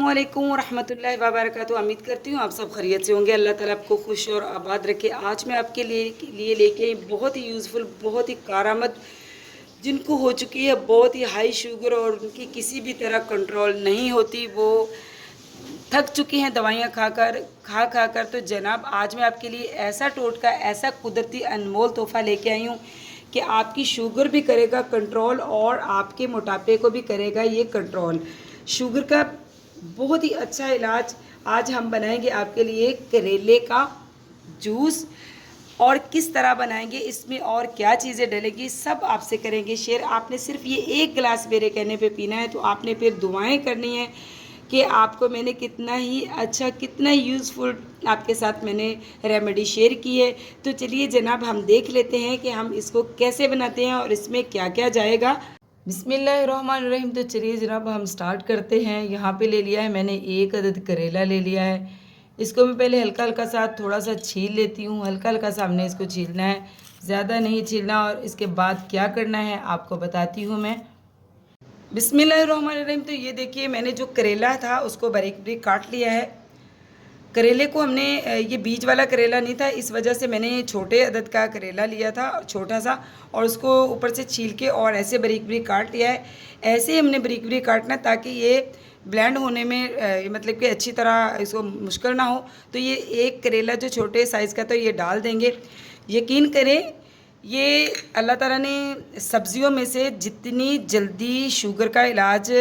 अस्सलामुअलैकुम वरहमतुल्लाहि वबरकातुहू। उम्मीद करती हूँ आप सब खैरियत से होंगे। अल्लाह ताला आपको खुश और आबाद रखे। आज मैं आपके लिए लेके आई बहुत ही यूज़फुल, बहुत ही कारआमद, जिनको हो चुकी है बहुत ही हाई शुगर और उनकी किसी भी तरह कंट्रोल नहीं होती, वो थक चुकी हैं दवाइयाँ खा कर। तो जनाब आज मैं आपके लिए ऐसा टोटका, ऐसा कुदरती अनमोल तोहफ़ा लेके आई हूँ कि आपकी शुगर भी करेगा कंट्रोल और आपके मोटापे को भी करेगा ये कंट्रोल। शुगर का बहुत ही अच्छा इलाज आज हम बनाएंगे आपके लिए करेले का जूस। और किस तरह बनाएंगे, इसमें और क्या चीज़ें डलेंगी, सब आपसे करेंगे शेयर। आपने सिर्फ ये एक गिलास मेरे कहने पे पीना है, तो आपने फिर दुआएं करनी है कि आपको मैंने कितना ही अच्छा, कितना यूज़फुल आपके साथ मैंने रेमेडी शेयर की है। तो चलिए जनाब हम देख लेते हैं कि हम इसको कैसे बनाते हैं और इसमें क्या क्या जाएगा। बिस्मिल्लाहिर्रहमानिर्रहीम। तो चलिए जनाब हम स्टार्ट करते हैं। यहाँ पे ले लिया है मैंने एक अदद करेला ले लिया है। इसको मैं पहले हल्का हल्का सा थोड़ा सा छील लेती हूँ। हल्का हल्का सा हमने इसको छीलना है, ज़्यादा नहीं छीलना। और इसके बाद क्या करना है आपको बताती हूँ मैं। बिस्मिल्लाहिर्रहमानिर्रहीम। तो ये देखिए मैंने जो करेला था उसको बारीक बारीक काट लिया है। करेले को हमने ये बीज वाला करेला नहीं था, इस वजह से मैंने छोटे अदद का करेला लिया था, छोटा सा, और उसको ऊपर से छील के और ऐसे बारीक बारीक काट लिया है। ऐसे ही हमने बारीक बारीक काटना ताकि ये ब्लेंड होने में मतलब कि अच्छी तरह इसको मुश्किल ना हो। तो ये एक करेला जो छोटे साइज़ का था ये डाल देंगे। यकीन करें ये अल्लाह ताला ने सब्ज़ियों में से जितनी जल्दी शुगर का इलाज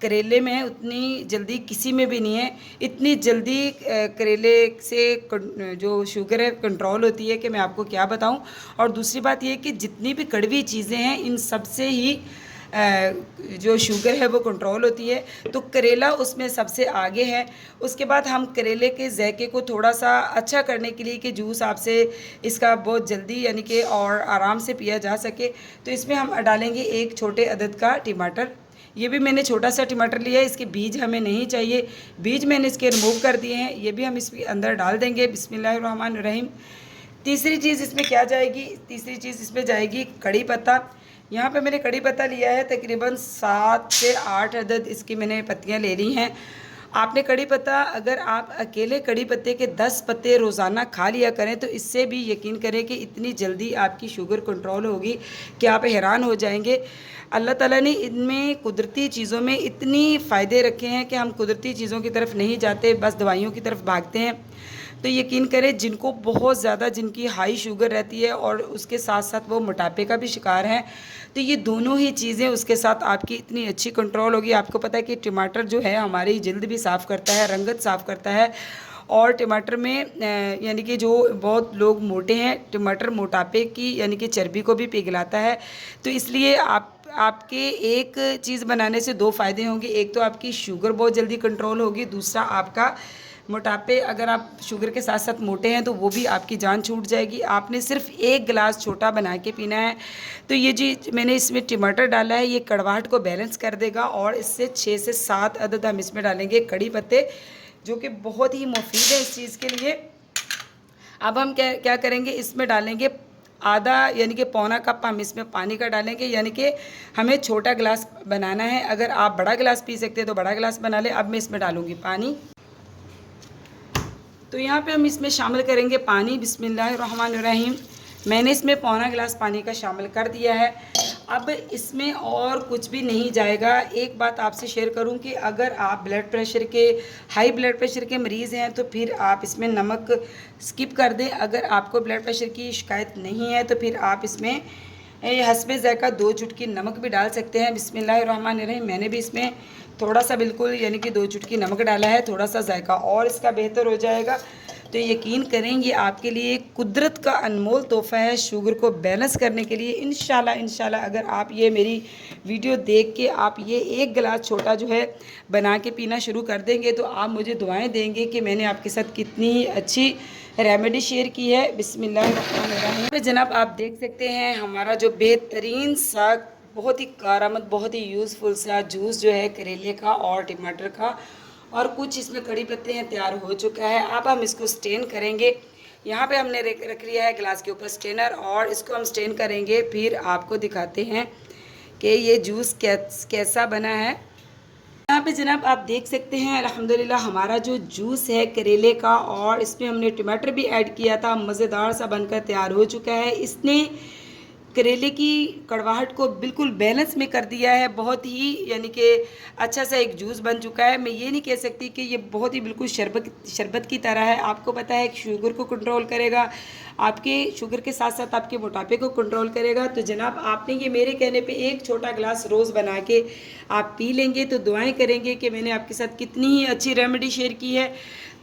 करेले में है उतनी जल्दी किसी में भी नहीं है। इतनी जल्दी करेले से जो शुगर है कंट्रोल होती है कि मैं आपको क्या बताऊं। और दूसरी बात ये कि जितनी भी कड़वी चीज़ें हैं इन सब से ही जो शुगर है वो कंट्रोल होती है। तो करेला उसमें सबसे आगे है। उसके बाद हम करेले के ज़ायके को थोड़ा सा अच्छा करने के लिए कि जूस आपसे इसका बहुत जल्दी यानी कि और आराम से पिया जा सके, तो इसमें हम डालेंगे एक छोटे अदद का टमाटर। ये भी मैंने छोटा सा टमाटर लिया है, इसके बीज हमें नहीं चाहिए, बीज मैंने इसके रिमूव कर दिए हैं। ये भी हम इसके अंदर डाल देंगे। बिस्मिल्लाहिर्रहमानिर्रहीम। तीसरी चीज़ इसमें क्या जाएगी, तीसरी चीज़ इसमें जाएगी कड़ी पत्ता। यहाँ पे मैंने कड़ी पत्ता लिया है, तकरीबन 7 से 8 अदद इसकी मैंने पत्तियाँ ले ली हैं। आपने कड़ी पत्ता, अगर आप अकेले कड़ी पत्ते के 10 पत्ते रोज़ाना खा लिया करें तो इससे भी यकीन करें कि इतनी जल्दी आपकी शुगर कंट्रोल होगी कि आप हैरान हो जाएंगे। अल्लाह ताला ने इनमें कुदरती चीज़ों में इतनी फ़ायदे रखे हैं कि हम कुदरती चीज़ों की तरफ नहीं जाते, बस दवाइयों की तरफ भागते हैं। तो यकीन करें जिनको बहुत ज़्यादा, जिनकी हाई शुगर रहती है और उसके साथ साथ वो मोटापे का भी शिकार हैं, तो ये दोनों ही चीज़ें उसके साथ आपकी इतनी अच्छी कंट्रोल होगी। आपको पता है कि टमाटर जो है हमारी जल्द भी साफ़ करता है, रंगत साफ़ करता है। और टमाटर में यानी कि जो बहुत लोग मोटे हैं, टमाटर मोटापे की यानी कि चर्बी को भी पिघलाता है। तो इसलिए आपके एक चीज़ बनाने से दो फ़ायदे होंगे। एक तो आपकी शुगर बहुत जल्दी कंट्रोल होगी, दूसरा आपका मोटापे, अगर आप शुगर के साथ साथ मोटे हैं तो वो भी आपकी जान छूट जाएगी। आपने सिर्फ एक गिलास छोटा बना के पीना है। तो ये जी मैंने इसमें टमाटर डाला है, ये कड़वाहट को बैलेंस कर देगा। और इससे 6 से 7 अदद हम इसमें डालेंगे कड़ी पत्ते, जो कि बहुत ही मुफीद है इस चीज़ के लिए। अब हम क्या क्या करेंगे, इसमें डालेंगे आधा यानी कि पौना कप हम इसमें पानी का डालेंगे। यानी कि हमें छोटा गिलास बनाना है, अगर आप बड़ा गिलास पी सकते हैं तो बड़ा गिलास बना लें। अब मैं इसमें डालूँगी पानी। तो यहाँ पे हम इसमें शामिल करेंगे पानी। बिस्मिल्लाहिर्रहमानिर्रहीम। मैंने इसमें पौना गिलास पानी का शामिल कर दिया है। अब इसमें और कुछ भी नहीं जाएगा। एक बात आपसे शेयर करूं कि अगर आप ब्लड प्रेशर के, हाई ब्लड प्रेशर के मरीज़ हैं तो फिर आप इसमें नमक स्किप कर दें। अगर आपको ब्लड प्रेशर की शिकायत नहीं है तो फिर आप इसमें हस्बे ज़ायका 2 चुटकी नमक भी डाल सकते हैं। बिस्मिल्लाहिर्रहमानिर्रहीम। मैंने भी इसमें थोड़ा सा बिल्कुल यानी कि 2 चुटकी नमक डाला है, थोड़ा सा जायका और इसका बेहतर हो जाएगा। तो यकीन करेंगे आपके लिए कुदरत का अनमोल तोहफ़ा है शुगर को बैलेंस करने के लिए। इंशाल्लाह अगर आप ये मेरी वीडियो देख के आप ये एक गिलास छोटा जो है बना के पीना शुरू कर देंगे तो आप मुझे दुआएं देंगे कि मैंने आपके साथ कितनी अच्छी रेमेडी शेयर की है। बिस्मिल्लाहिर्रहमानिर्रहीम। जनाब आप देख सकते हैं हमारा जो बेहतरीन सा, बहुत ही कारआमद, बहुत ही यूज़फुल सा जूस जो है करेले का और टमाटर का और कुछ इसमें कड़ी पत्ते हैं तैयार हो चुका है। अब हम इसको स्टेन करेंगे। यहाँ पे हमने रख लिया है गिलास के ऊपर स्टेनर और इसको हम स्टेन करेंगे। फिर आपको दिखाते हैं कि ये जूस कैसा बना है। यहाँ पे जनाब आप देख सकते हैं अल्हम्दुलिल्लाह हमारा जो जूस है करेले का, और इसमें हमने टमाटर भी ऐड किया था, मज़ेदार सा बनकर तैयार हो चुका है। इसने करेले की कड़वाहट को बिल्कुल बैलेंस में कर दिया है। बहुत ही यानी कि अच्छा सा एक जूस बन चुका है। मैं ये नहीं कह सकती कि ये बहुत ही बिल्कुल शरबत की तरह है। आपको पता है शुगर को कंट्रोल करेगा, आपके शुगर के साथ साथ आपके मोटापे को कंट्रोल करेगा। तो जनाब आपने ये मेरे कहने पे एक छोटा गिलास रोज़ बना के आप पी लेंगे तो दुआएं करेंगे कि मैंने आपके साथ कितनी ही अच्छी रेमेडी शेयर की है।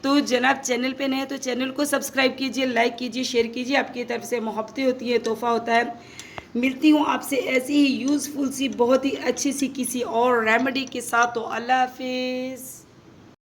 तो जनाब चैनल पे नए तो चैनल को सब्सक्राइब कीजिए, लाइक कीजिए, शेयर कीजिए। आपकी तरफ से मोहब्बतें होती हैं, तोहफ़ा होता है। मिलती हूँ आपसे ऐसी ही यूज़फुल सी बहुत ही अच्छी सी किसी और रेमेडी के साथ। तो अल्लाह हाफिज़।